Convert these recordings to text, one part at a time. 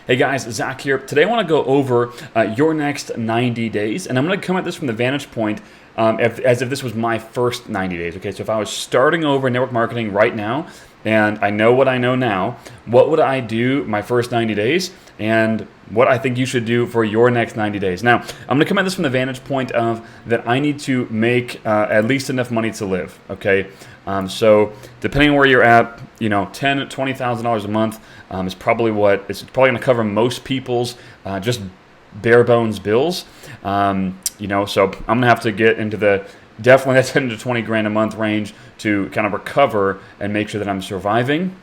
Hey guys, Zach here. Today I want to go over your next 90 days, and I'm going to come at this from the vantage point as if this was my first 90 days. Okay, so if I was starting over in network marketing right now, and I know what I know now, what would I do my first 90 days, and what I think you should do for your next 90 days. Now, I'm going to come at this from the vantage point of that I need to make at least enough money to live, okay? So depending on where you're at, $10,000 to $20,000 a month is probably it's probably going to cover most people's just bare bones bills. So I'm going to have to get into definitely that 10 to 20 grand a month range to kind of recover and make sure that I'm surviving.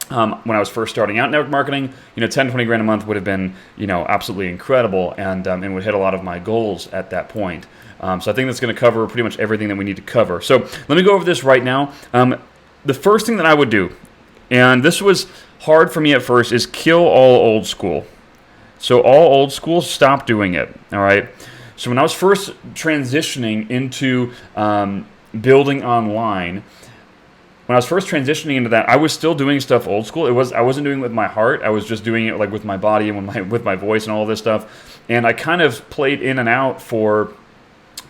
When I was first starting out in network marketing, 10 to 20 grand a month would have been, absolutely incredible and would hit a lot of my goals at that point. So I think that's going to cover pretty much everything that we need to cover. So let me go over this right now. The first thing that I would do, and this was hard for me at first, is kill all old school. So all old school, stop doing it, all right? So when I was first transitioning into building online, when I was first transitioning into that, I was still doing stuff old school. I wasn't doing it with my heart. I was just doing it like with my body and with my voice and all this stuff. And I kind of played in and out for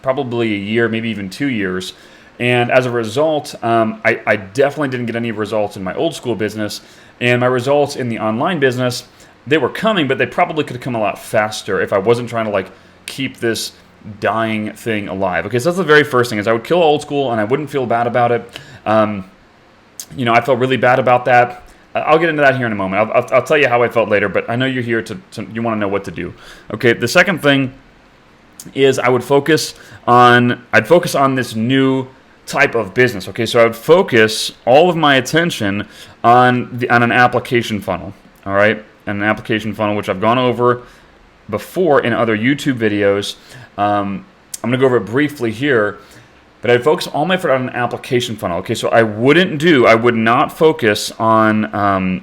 probably a year, maybe even 2 years. And as a result, I definitely didn't get any results in my old school business. And my results in the online business, they were coming, but they probably could have come a lot faster if I wasn't trying to keep this dying thing alive. Okay, so that's the very first thing, is I would kill old school and I wouldn't feel bad about it. I felt really bad about that. I'll get into that here in a moment. I'll tell you how I felt later, but I know you're here you want to know what to do. Okay, the second thing is I'd focus on this new type of business. Okay, so I would focus all of my attention on an application funnel. All right, and an application funnel, which I've gone over before in other YouTube videos. I'm going to go over it briefly here, but I'd focus all my effort on an application funnel. Okay, so I would not focus on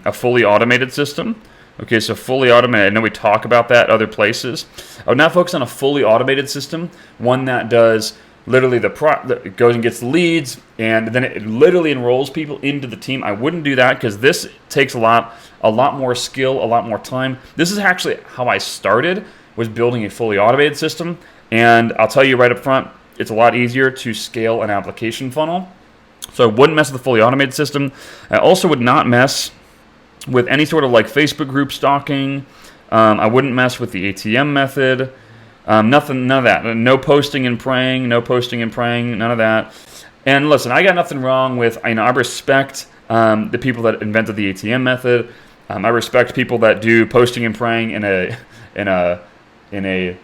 a fully automated system. Okay, so fully automated, I know we talk about that other places. I would not focus on a fully automated system, one that does literally that goes and gets leads, and then it literally enrolls people into the team. I wouldn't do that because this takes a lot more skill, a lot more time. This is actually how I started, was building a fully automated system, and I'll tell you right up front, it's a lot easier to scale an application funnel. So I wouldn't mess with the fully automated system. I also would not mess with any sort of Facebook group stalking. I wouldn't mess with the ATM method. None of that. No posting and praying, none of that. And listen, I got nothing wrong with, I respect the people that invented the ATM method. I respect people that do posting and praying in a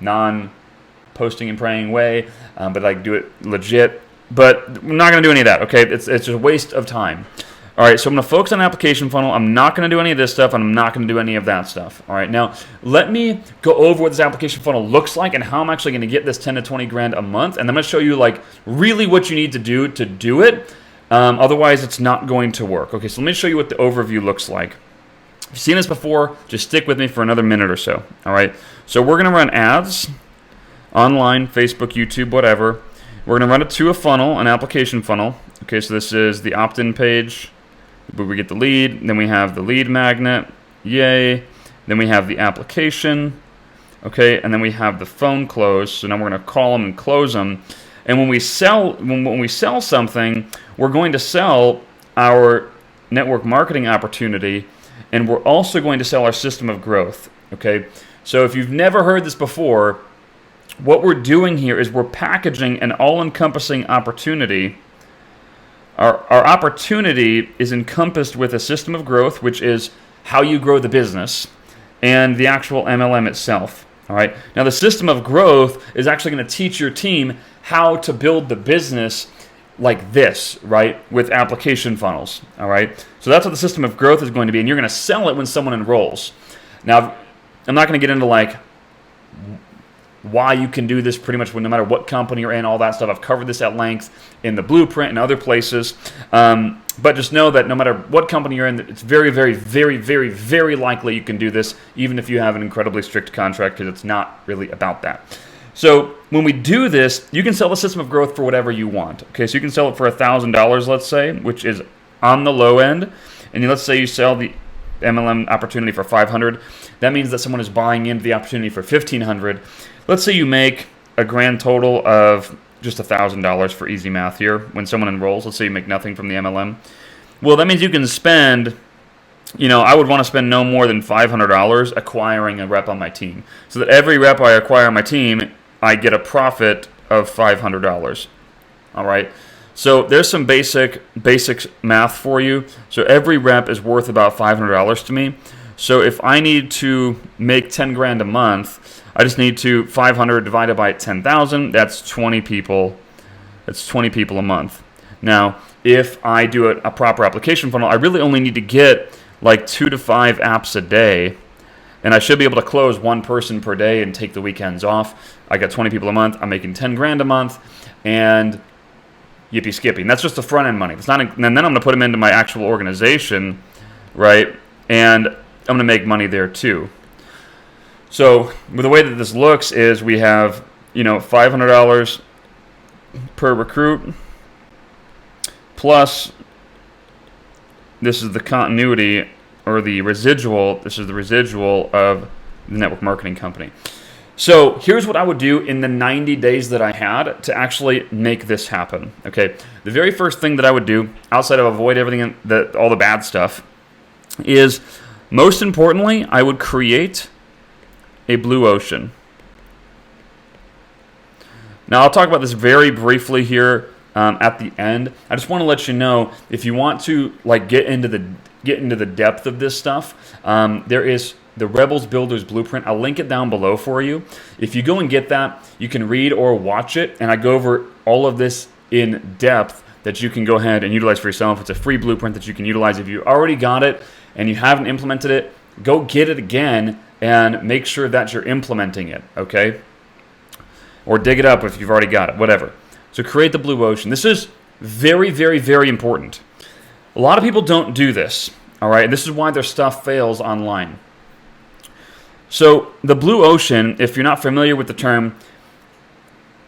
non-posting and praying way, but do it legit. But I'm not going to do any of that, okay? It's just a waste of time. All right, so I'm going to focus on application funnel. I'm not going to do any of this stuff, and I'm not going to do any of that stuff. All right, now let me go over what this application funnel looks like and how I'm actually going to get this 10 to 20 grand a month, and I'm going to show you really what you need to do it. Otherwise, it's not going to work. Okay, so let me show you what the overview looks like. If you've seen this before, just stick with me for another minute or so. All right, so we're going to run ads online, Facebook, YouTube, whatever. We're going to run it to a funnel, an application funnel. Okay, so this is the opt-in page. But we get the lead, then we have the lead magnet, yay. Then we have the application, okay, and then we have the phone close. So now we're going to call them and close them. And when we sell something, we're going to sell our network marketing opportunity, and we're also going to sell our system of growth. Okay, so if you've never heard this before, what we're doing here is we're packaging an all-encompassing opportunity. Our opportunity is encompassed with a system of growth, which is how you grow the business, and the actual MLM itself. All right. Now, the system of growth is actually going to teach your team how to build the business like this, right, with application funnels. All right. So that's what the system of growth is going to be, and you're going to sell it when someone enrolls. Now, I'm not going to get into why you can do this pretty much no matter what company you're in, all that stuff. I've covered this at length in the blueprint and other places. But just know that no matter what company you're in, it's very, very, very, very, very likely you can do this, even if you have an incredibly strict contract, because it's not really about that. So when we do this, you can sell the system of growth for whatever you want. Okay, so you can sell it for $1,000, let's say, which is on the low end. And let's say you sell MLM opportunity for 500. That means that someone is buying into the opportunity for 1,500. Let's say you make a grand total of just $1,000 for easy math here when someone enrolls. Let's say you make nothing from the MLM. Well, that means you can spend, I would want to spend no more than $500 acquiring a rep on my team. So that every rep I acquire on my team, I get a profit of $500. All right. So there's some basic math for you. So every rep is worth about $500 to me. So if I need to make 10 grand a month, I just need to 500 divided by 10,000. That's 20 people. That's 20 people a month. Now, if I do a proper application funnel, I really only need to get like 2 to 5 apps a day, and I should be able to close one person per day and take the weekends off. I got 20 people a month. I'm making 10 grand a month, and yippee skipping. That's just the front end money. It's not, and then I'm going to put them into my actual organization, right? And I'm going to make money there too. So the way that this looks is we have, $500 per recruit, plus this is the continuity or the residual. This is the residual of the network marketing company. So here's what I would do in the 90 days that I had to actually make this happen. Okay, the very first thing that I would do, outside of avoid everything, all the bad stuff, is most importantly, I would create a blue ocean. Now I'll talk about this very briefly here at the end. I just want to let you know, if you want to get into the depth of this stuff, there is the Rebels Builders Blueprint. I'll link it down below for you. If you go and get that, you can read or watch it, and I go over all of this in depth that you can go ahead and utilize for yourself. It's a free blueprint that you can utilize. If you already got it and you haven't implemented it, go get it again and make sure that you're implementing it, okay? Or dig it up if you've already got it, whatever. So create the blue ocean. This is very, very, very important. A lot of people don't do this, all right? This is why their stuff fails online. So the blue ocean, if you're not familiar with the term,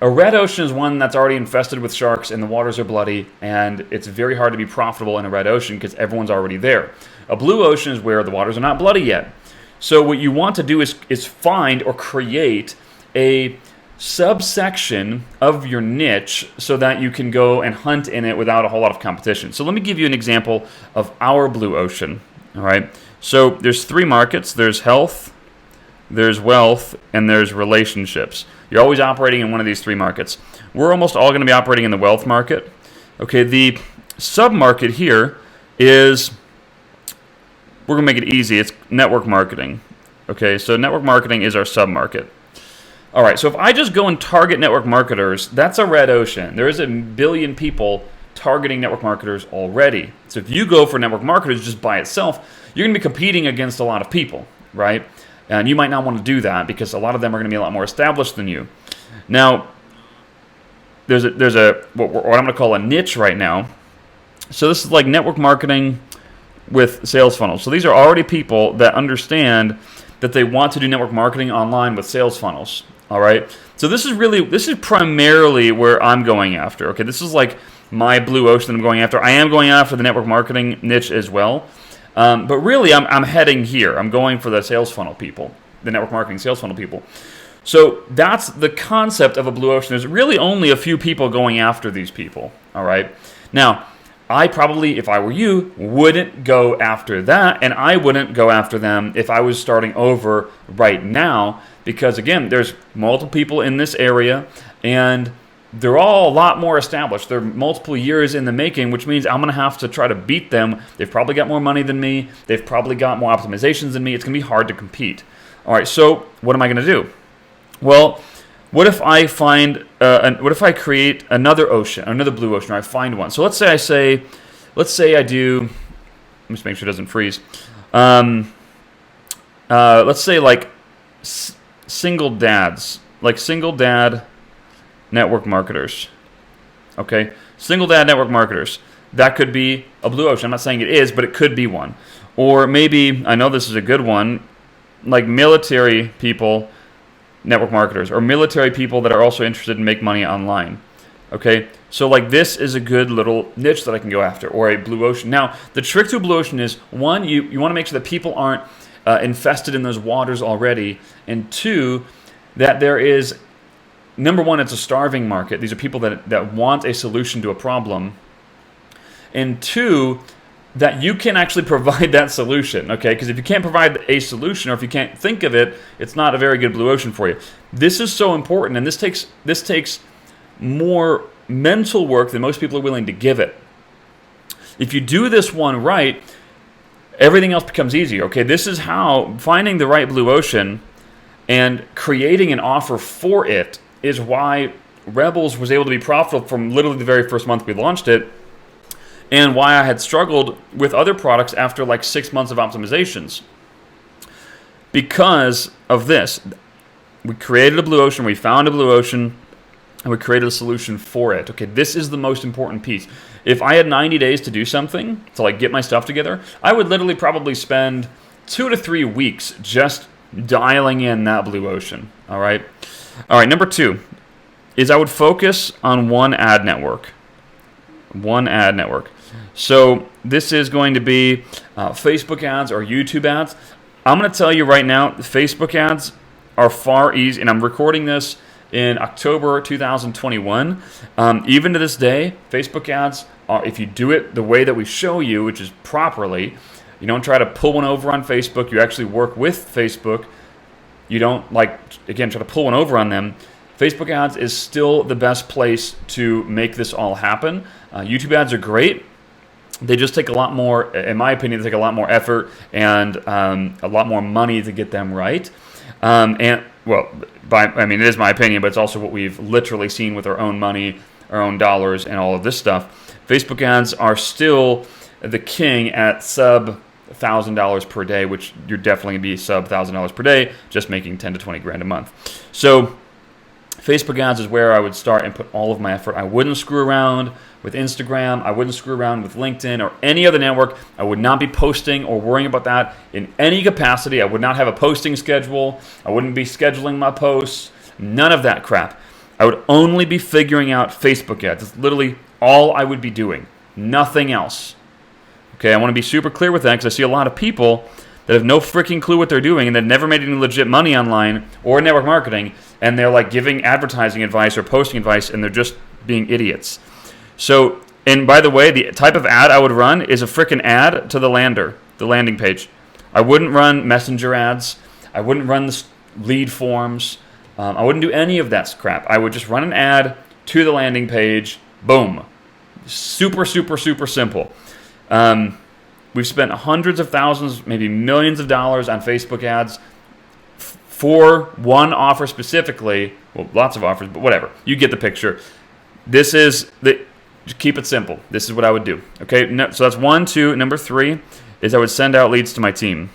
a red ocean is one that's already infested with sharks and the waters are bloody, and it's very hard to be profitable in a red ocean because everyone's already there. A blue ocean is where the waters are not bloody yet. So what you want to do is find or create a subsection of your niche so that you can go and hunt in it without a whole lot of competition. So let me give you an example of our blue ocean. All right. So there's 3 markets. There's health, there's wealth, and there's relationships. You're always operating in one of these 3 markets. We're almost all going to be operating in the wealth market. Okay, the sub-market here is, we're going to make it easy. It's network marketing. Okay, so network marketing is our sub-market. All right, so if I just go and target network marketers, that's a red ocean. There is 1 billion people targeting network marketers already. So if you go for network marketers just by itself, you're going to be competing against a lot of people, right? And you might not want to do that because a lot of them are going to be a lot more established than you. Now, there's what I'm going to call a niche right now. So this is like network marketing with sales funnels. So these are already people that understand that they want to do network marketing online with sales funnels. All right. So this is primarily where I'm going after. Okay, this is like my blue ocean that I'm going after. I am going after the network marketing niche as well. But really, I'm heading here. I'm going for the sales funnel people, the network marketing sales funnel people. So that's the concept of a blue ocean. There's really only a few people going after these people. All right. Now, I probably, if I were you, wouldn't go after that, and I wouldn't go after them if I was starting over right now, because again, there's multiple people in this area, and they're all a lot more established. They're multiple years in the making, which means I'm going to have to try to beat them. They've probably got more money than me. They've probably got more optimizations than me. It's going to be hard to compete. All right, so what am I going to do? Well, what if I create another ocean, another blue ocean, or I find one? So let's say I do, let me just make sure it doesn't freeze. Let's say like single dads, like single dad network marketers. Okay, single dad network marketers. That could be a blue ocean. I'm not saying it is, but it could be one. Or maybe, I know this is a good one, like military people, network marketers, or military people that are also interested in make money online. Okay, so like this is a good little niche that I can go after, or a blue ocean. Now, the trick to a blue ocean is, one, you want to make sure that people aren't infested in those waters already, and two, that there is, number one, it's a starving market. These are people that want a solution to a problem, and two, that you can actually provide that solution, okay? Because if you can't provide a solution, or if you can't think of it, it's not a very good blue ocean for you. This is so important, and this takes more mental work than most people are willing to give it. If you do this one right, everything else becomes easier, okay? This is how finding the right blue ocean and creating an offer for it is why Rebels was able to be profitable from literally the very first month we launched it, and why I had struggled with other products after like 6 months of optimizations. Because of this, we created a blue ocean, we found a blue ocean, and we created a solution for it. Okay, this is the most important piece. If I had 90 days to do something, to like get my stuff together, I would literally probably spend 2 to 3 weeks just dialing in that blue ocean. All right, number 2 is I would focus on one ad network. One ad network. So this is going to be Facebook ads or YouTube ads. I'm going to tell you right now, Facebook ads are far easier, and I'm recording this in October 2021. Even to this day, Facebook ads are, if you do it the way that we show you, which is properly, you don't try to pull one over on Facebook, you actually work with Facebook. You don't, like, again, try to pull one over on them. Facebook ads is still the best place to make this all happen. YouTube ads are great. They just take a lot more, in my opinion, they take a lot more effort and a lot more money to get them right. It is my opinion, but it's also what we've literally seen with our own money, our own dollars, and all of this stuff. Facebook ads are still the king at sub $1,000 per day, which you're definitely going to be sub $1,000 per day, just making 10 to 20 grand a month. So Facebook ads is where I would start and put all of my effort. I wouldn't screw around with Instagram. I wouldn't screw around with LinkedIn or any other network. I would not be posting or worrying about that in any capacity. I would not have a posting schedule. I wouldn't be scheduling my posts. None of that crap. I would only be figuring out Facebook ads. It's literally all I would be doing. Nothing else. Okay, I want to be super clear with that because I see a lot of people that have no freaking clue what they're doing and they've never made any legit money online or network marketing, and they're like giving advertising advice or posting advice, and they're just being idiots. So, and by the way, the type of ad I would run is a freaking ad to the landing page. I wouldn't run messenger ads. I wouldn't run the lead forms. I wouldn't do any of that crap. I would just run an ad to the landing page. Boom. Super, super, super simple. We've spent hundreds of thousands, maybe millions of dollars on Facebook ads for one offer specifically. Well, lots of offers, but whatever. You get the picture. This is just keep it simple. This is what I would do. Okay, so that's 1, 2. Number 3 is I would send out leads to my team.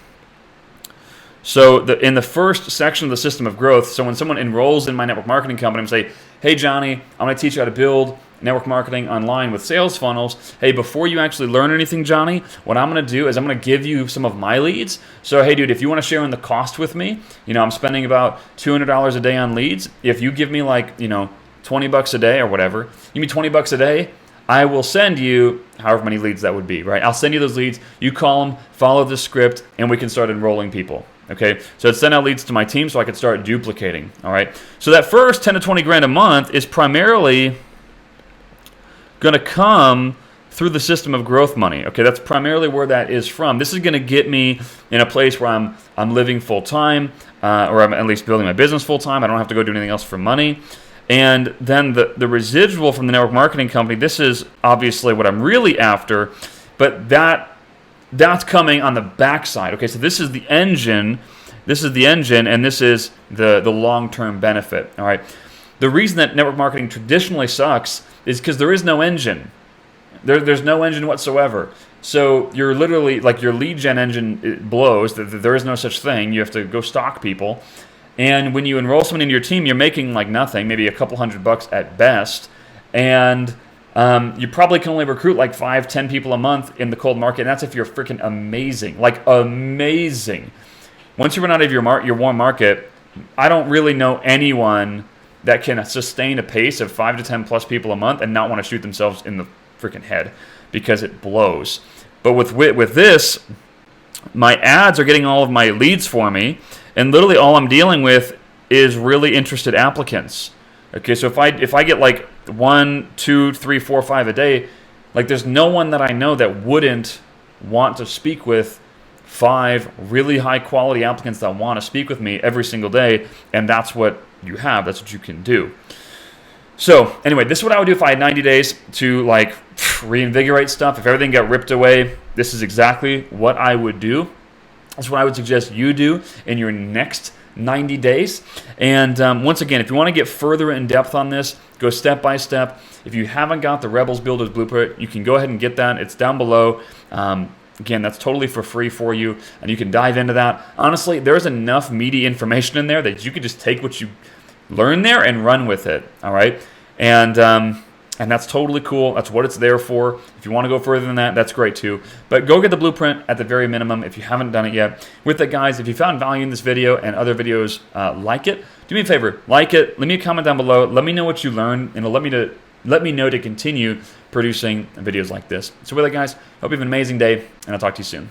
So in the first section of the system of growth, so when someone enrolls in my network marketing company and say, hey, Johnny, I'm going to teach you how to build network marketing online with sales funnels. Hey, before you actually learn anything, Johnny, what I'm going to do is I'm going to give you some of my leads. So, hey, dude, if you want to share in the cost with me, I'm spending about $200 a day on leads. If you give me like, $20 a day or whatever, give me $20 a day, I will send you however many leads that would be, right? I'll send you those leads. You call them, follow the script, and we can start enrolling people. Okay, so I'd send out leads to my team so I could start duplicating. All right, so that first 10 to 20 grand a month is primarily going to come through the system of growth money. Okay, that's primarily where that is from. This is going to get me in a place where I'm living full time, or I'm at least building my business full time. I don't have to go do anything else for money. And then the residual from the network marketing company, this is obviously what I'm really after, but that's coming on the backside. Okay, so this is the engine, and this is the long-term benefit. All right. The reason that network marketing traditionally sucks is because there is no engine. There's no engine whatsoever. So you're literally, like, your lead gen engine blows. There is no such thing. You have to go stalk people. And when you enroll someone into your team, you're making like nothing, maybe a couple $100 at best. And you probably can only recruit like 5-10 people a month in the cold market. And that's if you're freaking amazing, like amazing. Once you run out of your warm market, I don't really know anyone that can sustain a pace of 5 to 10 plus people a month and not want to shoot themselves in the freaking head because it blows. But with this, my ads are getting all of my leads for me, and literally all I'm dealing with is really interested applicants. Okay, so if I get like 1, 2, 3, 4, 5 a day, like there's no one that I know that wouldn't want to speak with 5 really high quality applicants that want to speak with me every single day, and that's what you have. That's what you can do. So anyway, this is what I would do if I had 90 days to like reinvigorate stuff. If everything got ripped away, this is exactly what I would do. That's what I would suggest you do in your next 90 days. And once again, if you want to get further in depth on this, go step by step. If you haven't got the Rebels Builders Blueprint, you can go ahead and get that. It's down below. Again, that's totally for free for you, and you can dive into that. Honestly, there's enough meaty information in there that you can just take what you learn there and run with it, all right? And that's totally cool. That's what it's there for. If you want to go further than that, that's great too. But go get the blueprint at the very minimum if you haven't done it yet. With that, guys, if you found value in this video and other videos like it, do me a favor, like it, leave me a comment down below, let me know what you learned, and let me know to continue producing videos like this. So with that, guys, hope you have an amazing day, and I'll talk to you soon.